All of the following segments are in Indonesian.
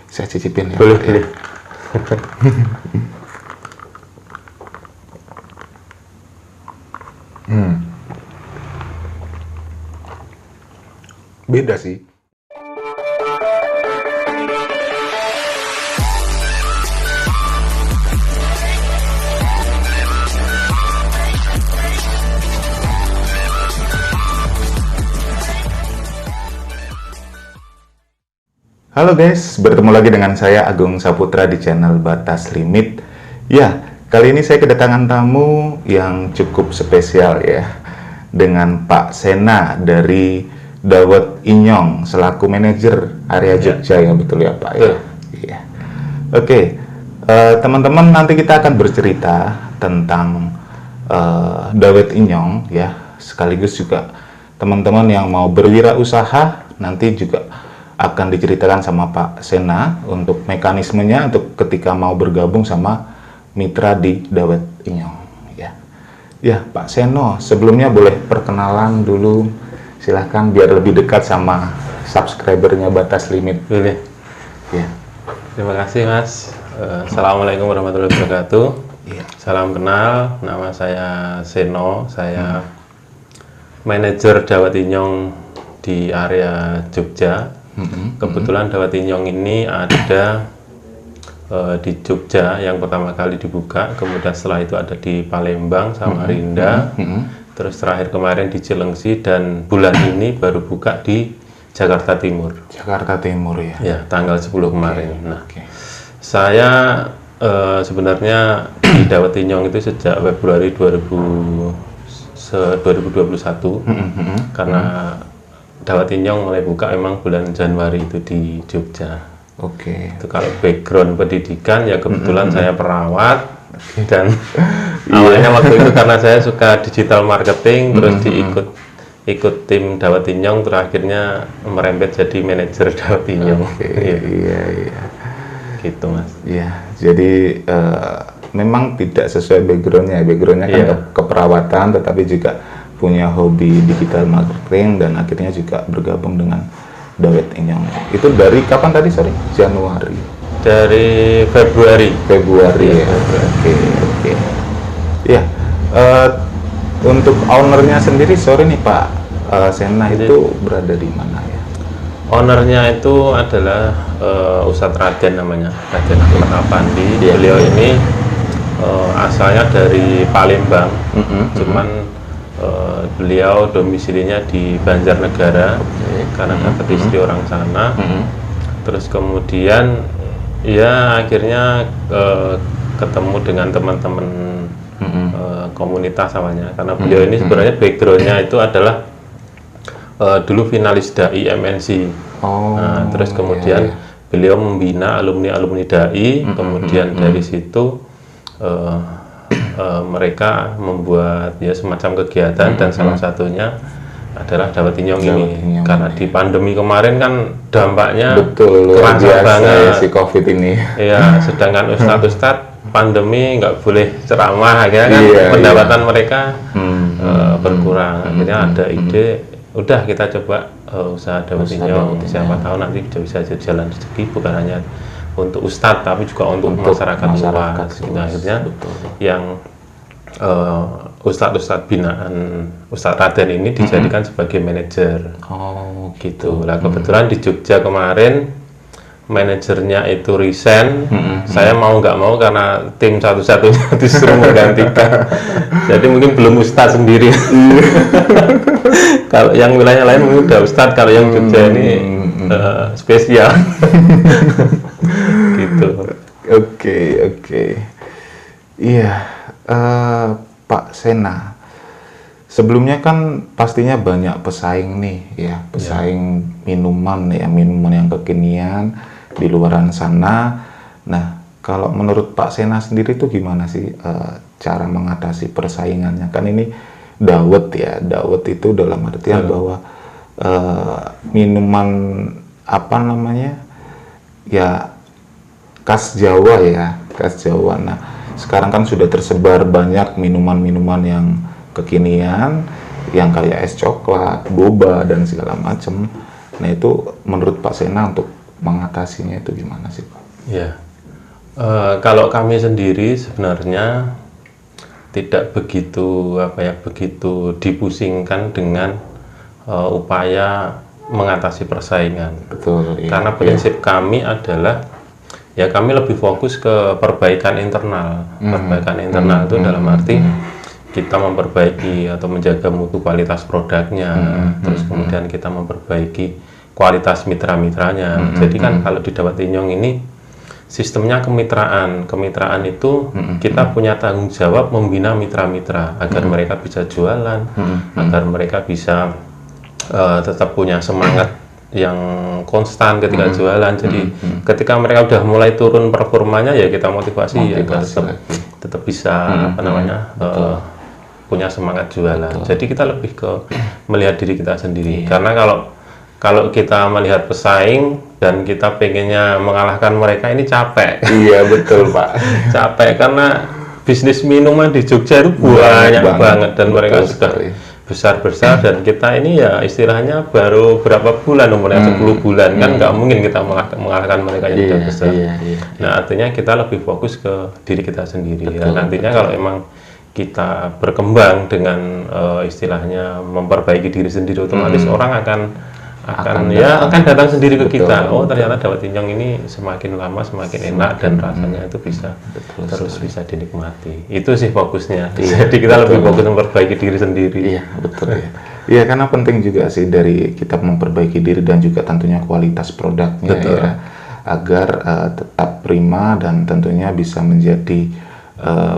saya cicipin ya. Boleh, Pak, boleh. Beda sih. Halo guys, bertemu lagi dengan saya Agung Saputra di channel Batas Limit. Ya, kali ini saya kedatangan tamu yang cukup spesial ya, dengan Pak Sena dari Dawet Inyong selaku manajer area Jogja ya, betul ya Pak ya? Iya. Oke, teman-teman, nanti kita akan bercerita tentang Dawet Inyong ya, sekaligus juga teman-teman yang mau berwirausaha nanti juga akan diceritakan sama Pak Sena untuk mekanismenya untuk ketika mau bergabung sama mitra di Dawet Inyong ya. Ya Pak Seno, sebelumnya boleh perkenalan dulu, silahkan biar lebih dekat sama subscribernya Batas Limit. Boleh. Ya. Terima kasih Mas. Assalamualaikum warahmatullahi wabarakatuh. Ya. Salam kenal, nama saya Seno, saya manajer Dawet Inyong di area Jogja. Kebetulan Dawet Inyong ini ada di Jogja yang pertama kali dibuka, kemudian setelah itu ada di Palembang, Samarinda, terus terakhir kemarin di Cilengsi, dan bulan ini baru buka di Jakarta Timur. Jakarta Timur ya. Ya, tanggal 10 kemarin. Nah, Oke. saya sebenarnya di Dawet Inyong itu sejak Februari 2021 karena Dawet Inyong mulai buka memang bulan Januari itu di Jogja. Oke. Itu kalau background pendidikan ya kebetulan saya perawat dan awalnya waktu itu karena saya suka digital marketing terus ikut tim Dawet Inyong, terus akhirnya merembet jadi manajer Dawet Inyong. Iya. Gitu Mas. Iya, jadi memang tidak sesuai backgroundnya kan keperawatan, tetapi juga punya hobi digital marketing dan akhirnya juga bergabung dengan Dawet Inyong. Itu dari kapan tadi, sorry? Januari? Dari Februari. Ya. Oke. Ya, untuk ownernya sendiri, sorry nih Pak Sena, itu berada di mana ya? Ownernya itu adalah Ustadz Raden namanya, Raden Ahmad Afandi. Beliau ini asalnya dari Palembang, cuman beliau domisilinya di Banjarnegara karena dapat istri orang sana. Terus kemudian ya akhirnya ketemu dengan teman-teman komunitas awalnya, karena beliau ini sebenarnya backgroundnya itu adalah dulu finalis DAI MNC. Terus kemudian beliau membina alumni DAI, kemudian dari situ mereka membuat ya semacam kegiatan dan salah satunya adalah Dawet Inyong ini. Karena di pandemi kemarin kan dampaknya kerasa banget ya, si COVID ini. Iya, sedangkan ustadz pandemi nggak boleh ceramah, akhirnya kan pendapatan mereka berkurang. Akhirnya ada ide, udah kita coba usaha Dawet Inyong, siapa tahu nanti bisa jalan rezeki bukan hanya untuk ustadz tapi juga untuk masyarakat luas. Gitu. Akhirnya yang ustadz binaan Ustadz Raden ini dijadikan sebagai manajer. Gitu. Lah kebetulan di Jogja kemarin manajernya itu resign. Saya mau nggak mau karena tim satu-satunya disuruh menggantikan. Jadi mungkin belum ustadz sendiri. Kalau yang wilayah lain mungkin udah ustadz, kalau yang Jogja ini spesial. Gitu. Oke. Iya, Pak Sena. Sebelumnya kan pastinya banyak pesaing nih ya, pesaing minuman yang kekinian di luaran sana. Nah, kalau menurut Pak Sena sendiri itu gimana sih cara mengatasi persaingannya? Kan ini dawet itu dalam artian bahwa minuman apa namanya ya khas Jawa. Nah, sekarang kan sudah tersebar banyak minuman-minuman yang kekinian, yang kayak es coklat, boba dan segala macam. Nah, itu menurut Pak Sena untuk mengatasinya itu gimana sih Pak? Ya, kalau kami sendiri sebenarnya tidak begitu begitu dipusingkan dengan upaya mengatasi persaingan. Betul. Iya, Karena prinsip kami adalah ya kami lebih fokus ke perbaikan internal. Perbaikan internal itu dalam arti kita memperbaiki atau menjaga mutu kualitas produknya, terus kemudian kita memperbaiki kualitas mitra-mitranya. Jadi kan kalau di Dawet Inyong ini sistemnya kemitraan. Kemitraan itu kita punya tanggung jawab membina mitra-mitra agar mereka bisa jualan, agar mereka bisa tetap punya semangat yang konstan ketika jualan. Jadi ketika mereka udah mulai turun performanya ya kita motivasi ya agar tetap bisa punya semangat jualan. Jadi kita lebih ke melihat diri kita sendiri. Karena kalau kita melihat pesaing dan kita pengennya mengalahkan mereka, ini capek. Iya betul Pak. Capek karena bisnis minuman di Jogja itu banyak banget dan mereka sudah besar-besar dan kita ini ya istilahnya baru berapa bulan, umurnya 10 bulan kan nggak mungkin kita mengalahkan mereka yang sudah besar. Nah artinya kita lebih fokus ke diri kita sendiri. Nantinya kalau emang kita berkembang dengan istilahnya memperbaiki diri sendiri, otomatis orang akan datang sendiri ke kita. Oh ternyata Dawet Inyong ini semakin lama semakin enak dan rasanya itu bisa bisa dinikmati. Itu sih fokusnya. Jadi kita lebih fokus memperbaiki diri sendiri. Iya betul ya. Iya karena penting juga sih dari kita memperbaiki diri dan juga tentunya kualitas produknya ya, agar tetap prima dan tentunya bisa menjadi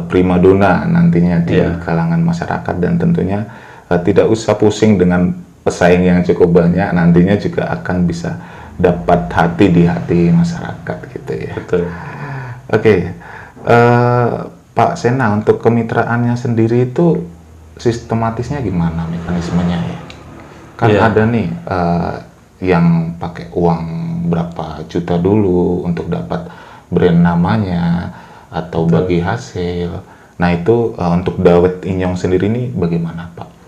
primadona nantinya di kalangan masyarakat, dan tentunya tidak usah pusing dengan pesaing yang cukup banyak, nantinya juga akan bisa dapat di hati masyarakat gitu ya. Betul. Oke, Pak Sena, untuk kemitraannya sendiri itu sistematisnya gimana mekanismenya ya? Kan ada nih yang pakai uang berapa juta dulu untuk dapat brand namanya atau bagi hasil. Nah itu untuk Dawet Inyong sendiri ini bagaimana Pak?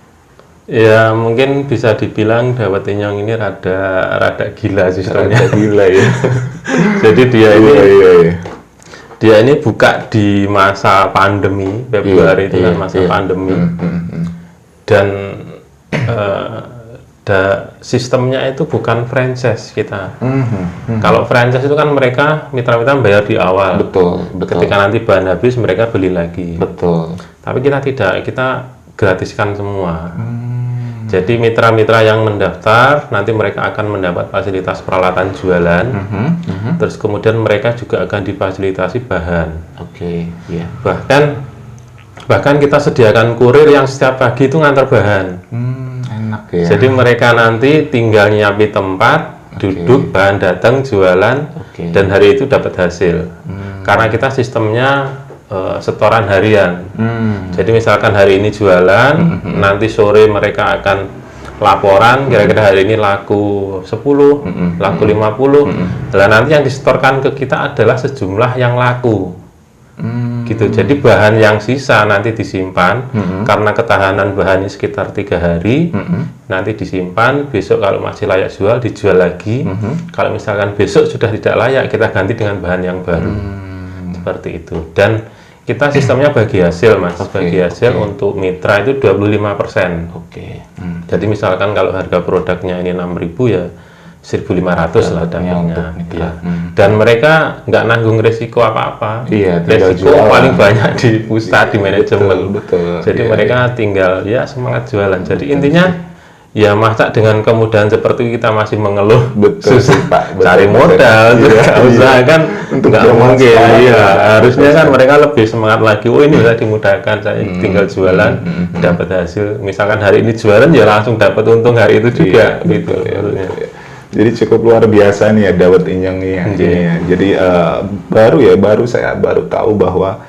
Ya mungkin bisa dibilang Dawet Inyong ini rada gila sistemnya. Rada gila ya. Jadi dia ini buka di masa pandemi, Februari itu kan masa pandemi. Dan sistemnya itu bukan franchise kita. Kalau franchise itu kan mereka mitra-mitra bayar di awal. Betul. Ketika nanti bahan habis mereka beli lagi. Betul. Tapi kita tidak, kita gratiskan semua. Jadi mitra-mitra yang mendaftar nanti mereka akan mendapat fasilitas peralatan jualan. Terus kemudian mereka juga akan difasilitasi bahan. Oke, iya. Bahkan kita sediakan kurir yang setiap pagi itu ngantar bahan. Enak ya. Jadi mereka nanti tinggal nyiapin tempat, duduk, bahan datang, jualan, dan hari itu dapat hasil. Karena kita sistemnya setoran harian. Jadi misalkan hari ini jualan, nanti sore mereka akan laporan kira-kira hari ini laku 10, laku 50. Nah, nanti yang disetorkan ke kita adalah sejumlah yang laku. Gitu. Jadi bahan yang sisa nanti disimpan karena ketahanan bahannya sekitar 3 hari. Nanti disimpan, besok kalau masih layak jual dijual lagi. Kalau misalkan besok sudah tidak layak, kita ganti dengan bahan yang baru. Seperti itu. Dan kita sistemnya bagi hasil Mas, bagi hasil untuk mitra itu 25%. Jadi misalkan kalau harga produknya ini 6.000 ya 1.500 lah dapatnya. Dan mereka nggak nanggung resiko apa-apa. Resiko paling banyak di pusat, di manajemen. Jadi mereka tinggal ya semangat jualan. Jadi intinya ya masa dengan kemudahan seperti itu kita masih mengeluh susah Pak, cari modal, usaha kan nggak mungkin. Harusnya kan mereka lebih semangat lagi. Oh ini bisa dimudahkan, saya tinggal jualan dapat hasil. Misalkan hari ini jualan ya langsung dapat untung hari itu juga gitu. Jadi cukup luar biasa nih ya Dawet Inyong ya. Jadi baru saya tahu bahwa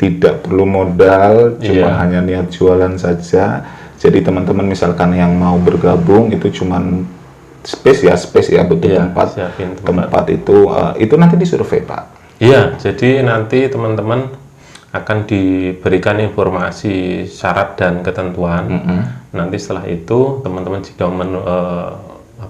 tidak perlu modal, cuma hanya niat jualan saja. Jadi teman-teman misalkan yang mau bergabung itu cuman space ya betul, tempat itu nanti disurvei Pak. Iya, jadi nanti teman-teman akan diberikan informasi syarat dan ketentuan. Nanti setelah itu teman-teman jika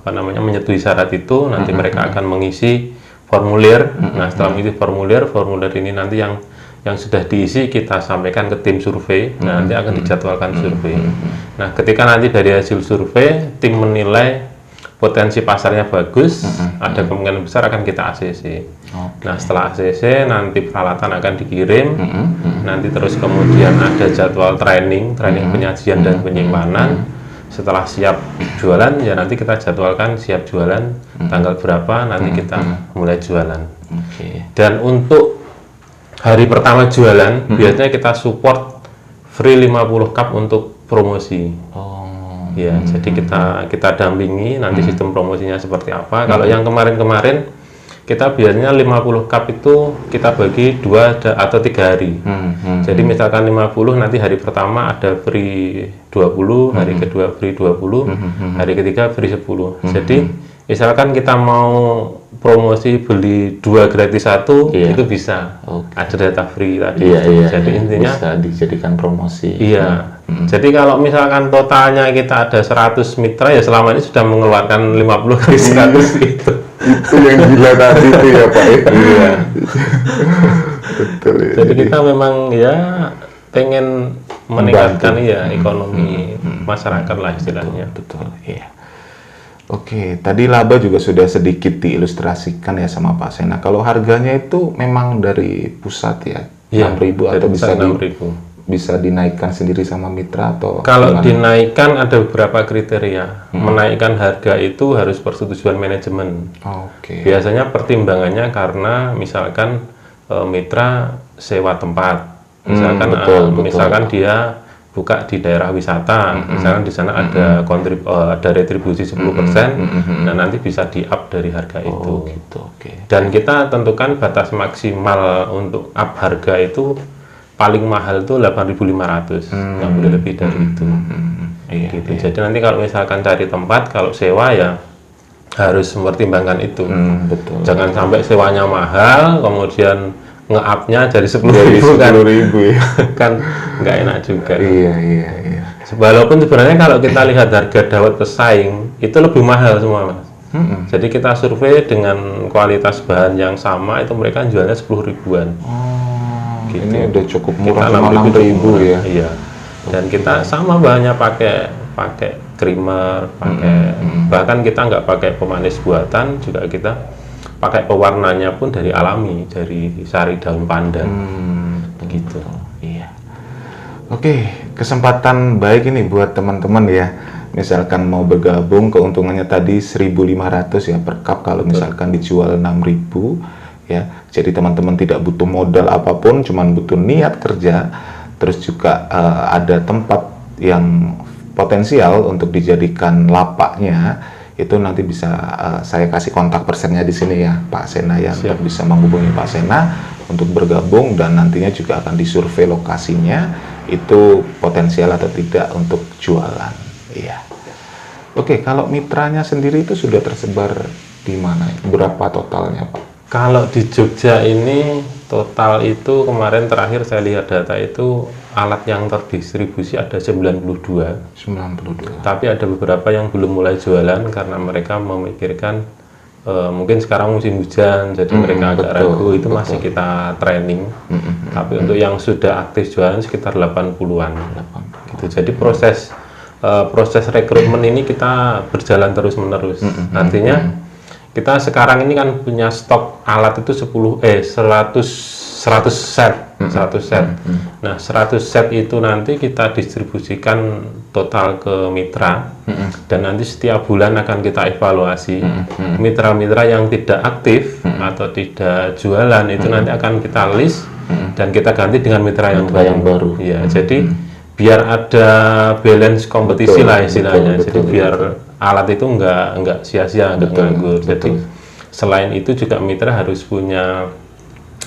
menyetujui syarat itu, nanti mereka akan mengisi formulir. Nah, setelah mengisi formulir ini nanti yang sudah diisi kita sampaikan ke tim survei. Nah, nanti akan dijadwalkan survei. Nah, ketika nanti dari hasil survei tim menilai potensi pasarnya bagus, ada kemungkinan besar akan kita ACC. Nah, setelah ACC nanti peralatan akan dikirim, nanti terus kemudian ada jadwal training penyajian dan penyimpanan. Setelah siap jualan, ya nanti kita jadwalkan siap jualan tanggal berapa, nanti kita mulai jualan. Dan untuk hari pertama jualan, biasanya kita support free 50 cup untuk promosi. Ya, jadi kita dampingi nanti sistem promosinya seperti apa. Kalau yang kemarin-kemarin kita biasanya 50 cup itu kita bagi 2 atau 3 hari. Jadi misalkan 50, nanti hari pertama ada free 20, hari kedua free 20, hari ketiga free 10. Jadi misalkan kita mau promosi beli 2 gratis 1, itu bisa. Ada data free tadi. Jadi intinya bisa dijadikan promosi. Iya. Jadi kalau misalkan totalnya kita ada 100 mitra, ya selama ini sudah mengeluarkan 50 kali 100 gitu. Itu yang gila tadi itu ya Pak. Iya. Betul ya. Jadi kita memang ya pengen meningkatkan ekonomi masyarakat lah istilahnya. Betul. Iya. Oke, tadi laba juga sudah sedikit diilustrasikan ya sama Pak Sena. Kalau harganya itu memang dari pusat ya, 6.000 atau bisa dinaikkan sendiri sama mitra atau kalau gimana? Dinaikkan ada beberapa kriteria. Menaikkan harga itu harus persetujuan manajemen. Biasanya pertimbangannya karena misalkan mitra sewa tempat. Misalkan misalkan dia buka di daerah wisata, misalkan di sana ada ada retribusi 10%, nah nanti bisa di-up dari harga itu. Dan kita tentukan batas maksimal untuk up harga itu paling mahal itu 8.500, nggak boleh lebih dari itu. Gitu. Jadi nanti kalau misalkan cari tempat, kalau sewa ya harus mempertimbangkan itu. Jangan sampai sewanya mahal, kemudian nge-up-nya jadi 10.000 kan, kan nggak enak juga. Walaupun sebenarnya kalau kita lihat harga dawet pesaing itu lebih mahal semua Mas. Jadi kita survei dengan kualitas bahan yang sama itu mereka jualnya 10.000-an. Gitu. Ini udah cukup murah, 6.000 ya. Iya. Dan kita sama bahannya pakai creamer, bahkan kita nggak pakai pemanis buatan, juga kita pakai pewarnanya pun dari alami, dari sari daun pandan. Gitu. Iya. Oke, kesempatan baik ini buat teman-teman ya. Misalkan mau bergabung, keuntungannya tadi 1.500 ya per cup kalau misalkan dijual 6.000 ya. Jadi teman-teman tidak butuh modal apapun, cuman butuh niat kerja, terus juga ada tempat yang potensial untuk dijadikan lapaknya. Itu nanti bisa saya kasih kontak personnya di sini ya Pak Sena ya. Untuk bisa menghubungi Pak Sena untuk bergabung, dan nantinya juga akan disurvei lokasinya itu potensial atau tidak untuk jualan. Iya. Oke, kalau mitranya sendiri itu sudah tersebar di mana? Berapa totalnya Pak? Kalau di Jogja ini total itu kemarin terakhir saya lihat data itu alat yang terdistribusi ada 92. Tapi ada beberapa yang belum mulai jualan karena mereka memikirkan mungkin sekarang musim hujan, jadi mereka agak ragu. Itu masih kita training. Tapi untuk yang sudah aktif jualan sekitar 80-an. Gitu. Jadi proses rekrutmen ini kita berjalan terus-menerus. Artinya kita sekarang ini kan punya stok alat itu 100 set. Nah, 100 set itu nanti kita distribusikan total ke mitra, dan nanti setiap bulan akan kita evaluasi. Mitra-mitra yang tidak aktif atau tidak jualan itu nanti akan kita list dan kita ganti dengan mitra yang baru. Ya, jadi biar ada balance kompetisi lah istilahnya. Jadi biar alat itu nggak sia-sia, nggak nganggur. Jadi selain itu juga mitra harus punya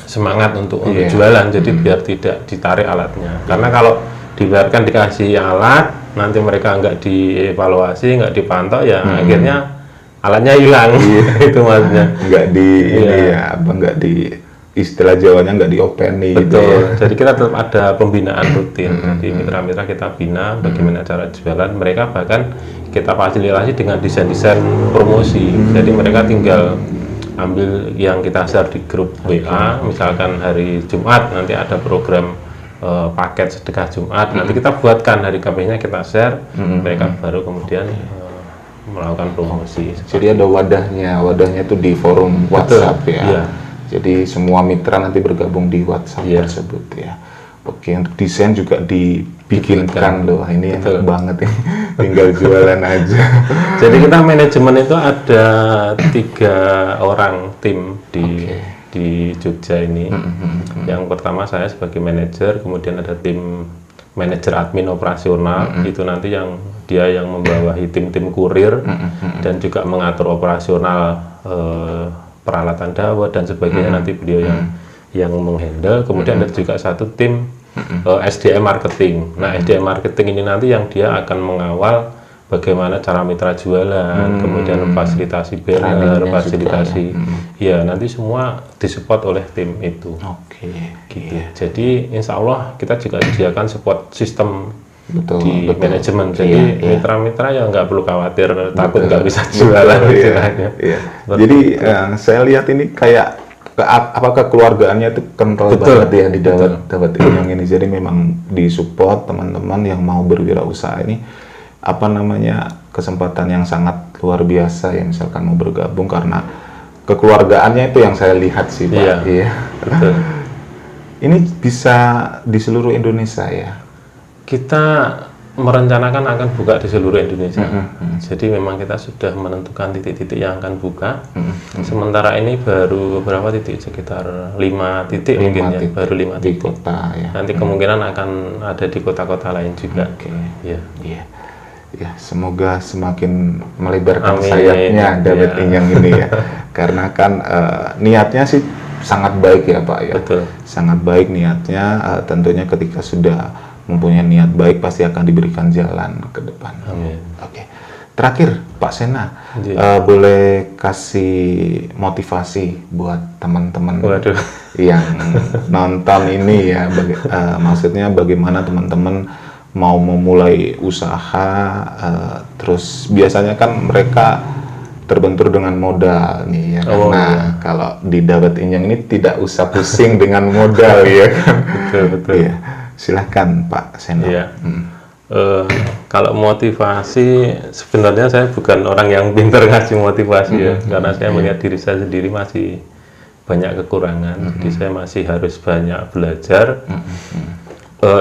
semangat untuk jualan, jadi biar tidak ditarik alatnya. Karena kalau dibiarkan dikasih alat, nanti mereka nggak dievaluasi, nggak dipantau, ya akhirnya alatnya hilang. Itu maksudnya. Nggak di ini ya, nggak istilah Jawanya nggak diopeni gitu Betul. ya. Jadi kita tetap ada pembinaan rutin. Jadi mitra-mitra kita bina bagaimana cara jualan. Mereka bahkan kita fasilitasi dengan desain-desain promosi. Jadi mereka tinggal ambil yang kita share di grup WA. Misalkan hari Jumat nanti ada program paket sedekah Jumat. Nanti kita buatkan hari Kamisnya kita share. Mereka baru kemudian melakukan promosi. Jadi ada wadahnya itu di forum WhatsApp ya. Iya. Jadi semua mitra nanti bergabung di WhatsApp tersebut ya. Oke, untuk desain juga dibikinkan loh. Ini enak banget ya. Tinggal jualan aja. Jadi kita manajemen itu ada 3 orang tim di Jogja ini. Yang pertama saya sebagai manajer, kemudian ada tim manajer admin operasional. Itu nanti yang dia yang membawahi tim-tim kurir dan juga mengatur operasional peralatan dawet dan sebagainya. Nanti beliau yang menghandle. Kemudian ada juga satu tim SDM marketing. Nah, SDM marketing ini nanti yang dia akan mengawal bagaimana cara mitra jualan, kemudian fasilitasi banner, fasilitasi ya nanti semua disupport oleh tim itu. Gitu. Jadi insya Allah kita juga disediakan support sistem di manajemen. Jadi mitra-mitra ya nggak perlu khawatir takut nggak bisa jualan. Jadi saya lihat ini kayak apakah keluargaannya itu kental banget ya di Dawet Inyong ini. Jadi memang disupport teman-teman yang mau berwirausaha ini, apa namanya, kesempatan yang sangat luar biasa ya, misalkan mau bergabung, karena kekeluargaannya itu yang saya lihat sih Pak. Iya. Betul. Ini bisa di seluruh Indonesia ya? Kita merencanakan akan buka di seluruh Indonesia. Jadi memang kita sudah menentukan titik-titik yang akan buka. Sementara ini baru berapa titik? Sekitar 5 titik mungkin ya. Baru 5 titik. Kota ya. Nanti kemungkinan akan ada di kota-kota lain juga. Ya, semoga semakin melebarkan sayapnya Dawet Inyong ini ya. Karena kan niatnya sih sangat baik ya Pak ya. Betul. Sangat baik niatnya. Tentunya ketika sudah mempunyai niat baik pasti akan diberikan jalan ke depan. Amin. Oke. Terakhir Pak Sena, boleh kasih motivasi buat teman-teman yang nonton ini ya. Maksudnya bagaimana teman-teman mau memulai usaha, terus biasanya kan mereka terbentur dengan modal nih ya kan. Kalau di Dawet Inyong ini tidak usah pusing dengan modal ya kan. Betul. Ya. Silahkan Pak Seno. Kalau motivasi, sebenarnya saya bukan orang yang pintar ngasih motivasi ya, karena saya melihat diri saya sendiri masih banyak kekurangan, jadi saya masih harus banyak belajar.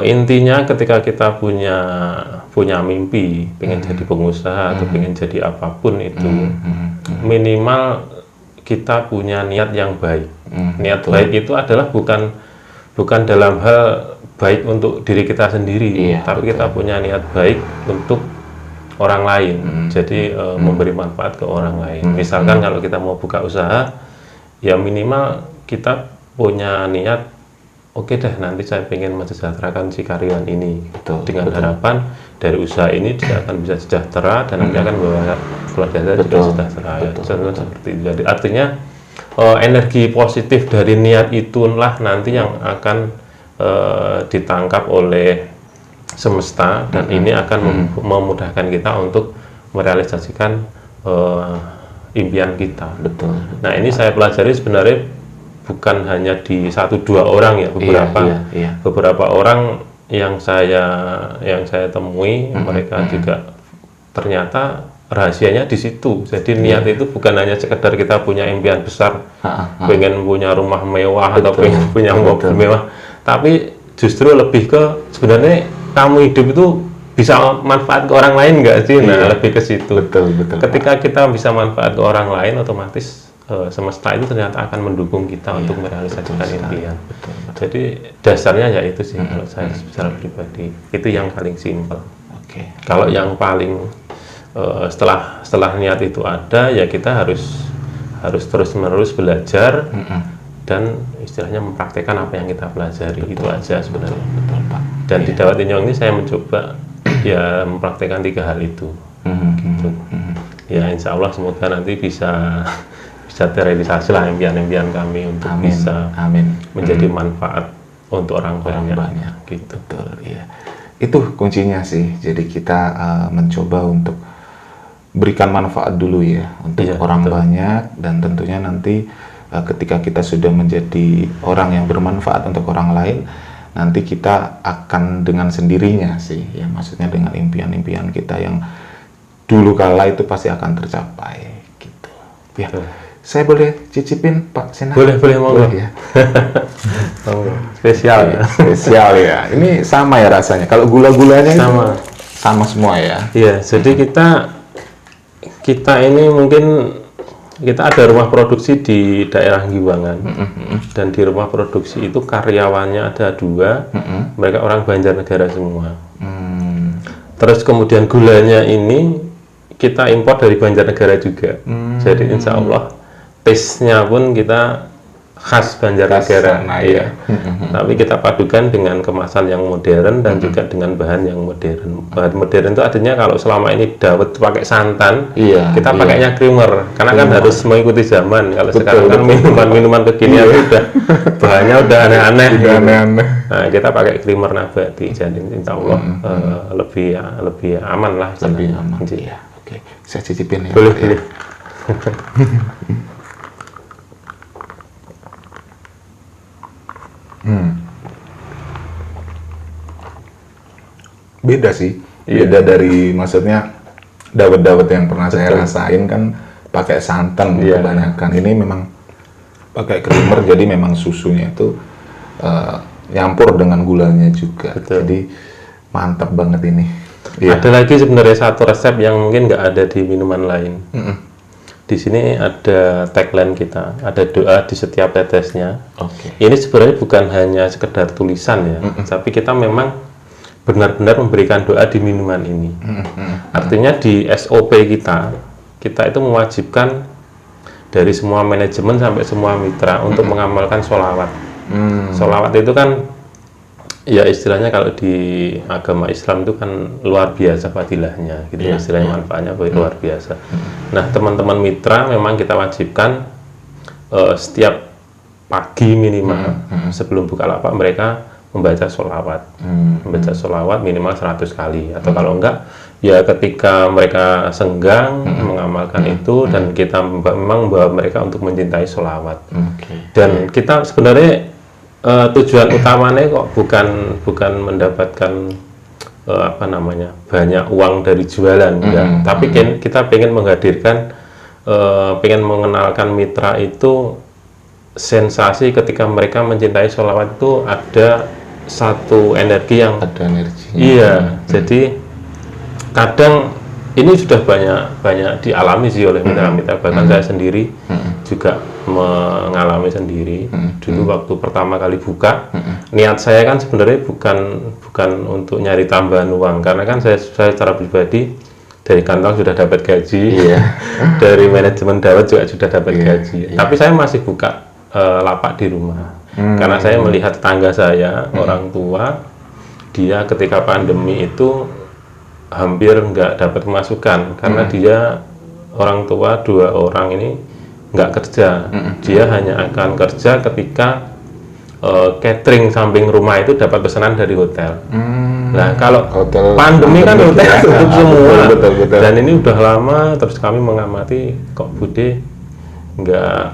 Intinya ketika kita punya mimpi, pengen jadi pengusaha atau pengen jadi apapun itu, minimal kita punya niat yang baik. Niat baik itu adalah bukan dalam hal baik untuk diri kita sendiri, tapi kita punya niat baik untuk orang lain. Jadi memberi manfaat ke orang lain. Misalkan kalau kita mau buka usaha, ya minimal kita punya niat, oke deh nanti saya pengen mensejahterakan si karyawan ini. Dengan harapan dari usaha ini dia akan bisa sejahtera dan nanti akan membawa keluarga saya juga sejahtera. Seperti itu. Jadi artinya energi positif dari niat itulah nanti yang akan ditangkap oleh semesta dan ini akan memudahkan kita untuk merealisasikan impian kita. Nah ini saya pelajari sebenarnya bukan hanya di 1-2 orang ya, beberapa orang yang saya temui, mereka juga ternyata rahasianya di situ. Jadi niat itu bukan hanya sekedar kita punya impian besar, pengen punya rumah mewah atau pengen punya mobil mewah, tapi justru lebih ke sebenarnya kamu hidup itu bisa manfaat ke orang lain nggak sih? Nah, lebih ke situ. Ketika kita bisa manfaat ke orang lain, otomatis semesta itu ternyata akan mendukung kita untuk merealisasikan impian. Jadi dasarnya ya itu sih kalau saya secara pribadi. Itu yang paling simpel. Kalau yang paling setelah niat itu ada, ya kita harus terus-menerus belajar dan istilahnya mempraktekkan apa yang kita pelajari. Itu aja sebenarnya. Dan di Dawet Inyong ini saya mencoba ya mempraktekkan 3 hal itu. Gitu. Ya insya Allah semoga nanti bisa bisa terrealisasi lah impian-impian kami untuk Amin. bisa Amin. menjadi manfaat untuk orang banyak. Gitu. Betul, iya. Itu kuncinya sih. Jadi kita mencoba untuk berikan manfaat dulu ya untuk Iya, orang betul. banyak, dan tentunya nanti ketika kita sudah menjadi orang yang bermanfaat untuk orang lain, nanti kita akan dengan sendirinya sih ya, maksudnya dengan impian-impian kita yang dulu kala itu pasti akan tercapai gitu. Ya. Betul. Saya boleh cicipin Pak Sena? Boleh, monggo. Boleh ya. Oh, spesial ya. Spesial ya. Ini sama ya rasanya. Kalau gula-gulanya itu Sama. sama semua ya. Iya, jadi kita ini mungkin kita ada rumah produksi di daerah Giwangan, dan di rumah produksi itu karyawannya ada 2, mereka orang Banjarnegara semua. Terus kemudian gulanya ini kita impor dari Banjarnegara juga, jadi insya Allah taste-nya pun kita khas Banjarnegara, sana, iya. Tapi kita padukan dengan kemasan yang modern dan juga dengan bahan yang modern. Bahan modern itu artinya kalau selama ini dawet pakai santan, Iya, kita iya. pakainya creamer, karena kan harus mengikuti zaman. Kalau sekarang kan minuman-minuman kekinian udah bahannya udah aneh-aneh. Udah gitu. aneh-aneh. Nah, kita pakai creamer nabati, jadi insya Allah lebih aman lah. Lebih istilahnya. aman. Jadi, Iya. Oke, saya cicipin ya. boleh, Pak, ya. boleh. Beda sih. Iya. Beda dari maksudnya dawet-dawet yang pernah saya rasain kan pakai santan Iya. kebanyakan. Ini memang pakai creamer, jadi memang susunya itu nyampur dengan gulanya juga. Betul. Jadi mantap banget ini. Iya. Ada lagi sebenarnya satu resep yang mungkin nggak ada di minuman lain. Di sini ada tagline kita, ada doa di setiap tetesnya. Oke. Ini sebenarnya bukan hanya sekedar tulisan ya, tapi kita memang benar-benar memberikan doa di minuman ini. Artinya di SOP kita itu mewajibkan dari semua manajemen sampai semua mitra untuk mengamalkan sholawat. Sholawat itu kan ya istilahnya kalau di agama Islam itu kan luar biasa fadilahnya gitu, Iya, istilahnya manfaatnya luar biasa. Nah, teman-teman mitra memang kita wajibkan setiap pagi minimal sebelum Bukalapak mereka membaca sholawat. Membaca sholawat minimal 100 kali, atau kalau enggak ya ketika mereka senggang mengamalkan itu, dan kita memang membawa mereka untuk mencintai sholawat. Oke. Dan kita sebenarnya tujuan utamanya kok bukan mendapatkan banyak uang dari jualan, enggak. Tapi kita pengen menghadirkan, pengen mengenalkan mitra itu sensasi ketika mereka mencintai sholawat itu ada satu energi yang Ada energi. iya. Jadi kadang ini sudah banyak dialami sih oleh mitra-mitra, bahkan saya sendiri juga mengalami sendiri. Dulu waktu pertama kali buka, niat saya kan sebenarnya bukan untuk nyari tambahan uang, karena kan saya secara pribadi dari kantong sudah dapat gaji, dari manajemen dawet juga sudah dapat gaji. Tapi saya masih buka lapak di rumah, karena saya melihat tetangga saya, orang tua, dia ketika pandemi itu hampir nggak dapat pemasukan, karena dia orang tua 2 orang ini nggak kerja. Dia hanya akan kerja ketika catering samping rumah itu dapat pesanan dari hotel. Nah, kalau Hotel pandemi kan tutup hotel ya. tutup semua. Betul. Dan ini udah lama, terus kami mengamati kok Bude nggak,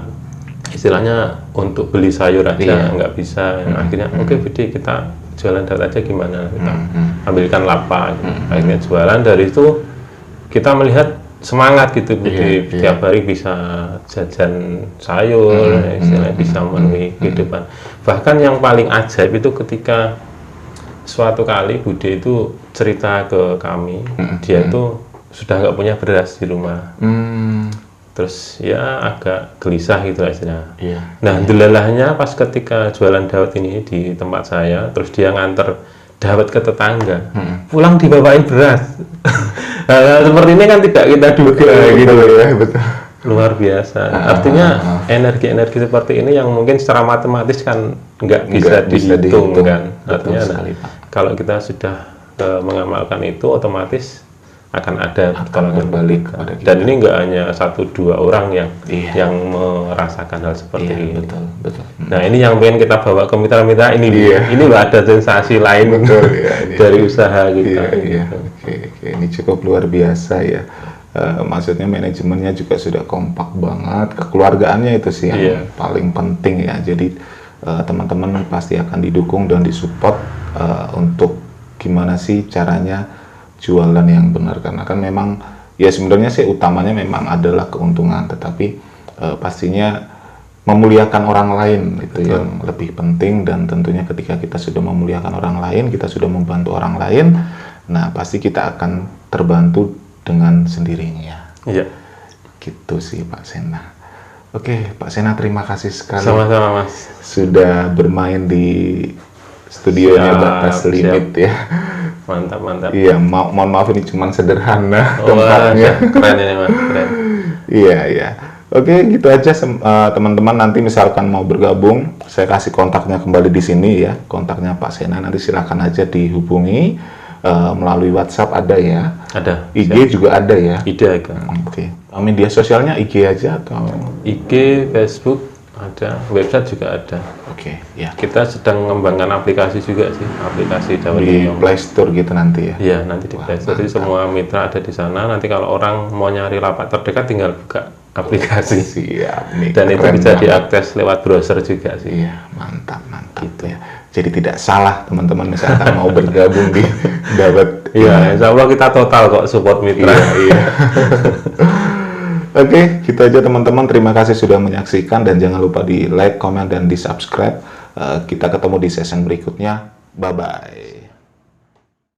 istilahnya untuk beli sayur aja nggak bisa. Akhirnya oke Bude, kita jualan dawet aja gimana, kita ambilkan lapak gitu. Akhirnya jualan. Dari itu kita melihat semangat gitu, tiap hari bisa jajan sayur, istilahnya bisa memenuhi kehidupan. Bahkan yang paling ajaib itu ketika suatu kali Bude itu cerita ke kami, dia itu sudah nggak punya beras di rumah. Terus ya agak gelisah gitu istilahnya. Nah, delelahnya pas ketika jualan dawet ini di tempat saya, terus dia nganter dawet ke tetangga, pulang dibawain beras. Hal seperti ini kan tidak kita duga gitu ya, betul. Luar biasa. Artinya energi-energi seperti ini yang mungkin secara matematis kan nggak bisa dihitung kan. Artinya sekali, Pak. kalau kita sudah mengamalkan itu, otomatis akan ada pertolongan berbalik kita. kepada kita. Dan ini nggak hanya 1-2 orang yang Iya. yang merasakan hal seperti Iya, ini. betul, betul. Nah, ini yang pengen kita bawa ke mitra-mitra ini. Iya. Ini loh ada sensasi lain Betul, iya, iya. dari usaha kita. Iya, iya. gitu. Oke, ini cukup luar biasa ya. Maksudnya manajemennya juga sudah kompak banget, kekeluargaannya itu sih yang Iya. paling penting ya. Jadi teman-teman pasti akan didukung dan disupport untuk gimana sih caranya jualan yang benar, karena kan memang ya sebenarnya sih utamanya memang adalah keuntungan, tetapi pastinya memuliakan orang lain itu yang lebih penting. Dan tentunya ketika kita sudah memuliakan orang lain, kita sudah membantu orang lain, nah pasti kita akan terbantu dengan sendirinya. Iya. Gitu sih Pak Sena. Oke Pak Sena, terima kasih sekali Sama-sama, Mas. sudah bermain di studionya Siap, Batas Limit ya. Mantap, mantap. Iya, mohon maaf ini cuma sederhana Wah, tempatnya. keren ini, Mas. Keren. Iya, iya. Oke, gitu aja teman-teman. Nanti misalkan mau bergabung, saya kasih kontaknya kembali di sini ya. Kontaknya Pak Sena, nanti silakan aja dihubungi melalui WhatsApp ada ya. Ada. IG juga ada ya. Ide kan. Oke. Media sosialnya IG aja atau? IG, Facebook ada, website juga ada. Oke, ya. Kita sedang mengembangkan aplikasi juga sih, aplikasi Jawa Di Timur. Play Store gitu nanti ya. Iya, nanti di Play Store. Jadi semua mitra ada di sana. Nanti kalau orang mau nyari lapak terdekat tinggal buka aplikasi. Siap nih. Dan itu keren bisa banget. diakses lewat browser juga sih. Iya, mantap gitu ya. Jadi tidak salah teman-teman misalkan mau bergabung di dapat. Iya, insya Allah kita total kok support mitra. Iya. Oke, gitu aja teman-teman. Terima kasih sudah menyaksikan dan jangan lupa di like, comment, dan di subscribe. Kita ketemu di session berikutnya. Bye bye.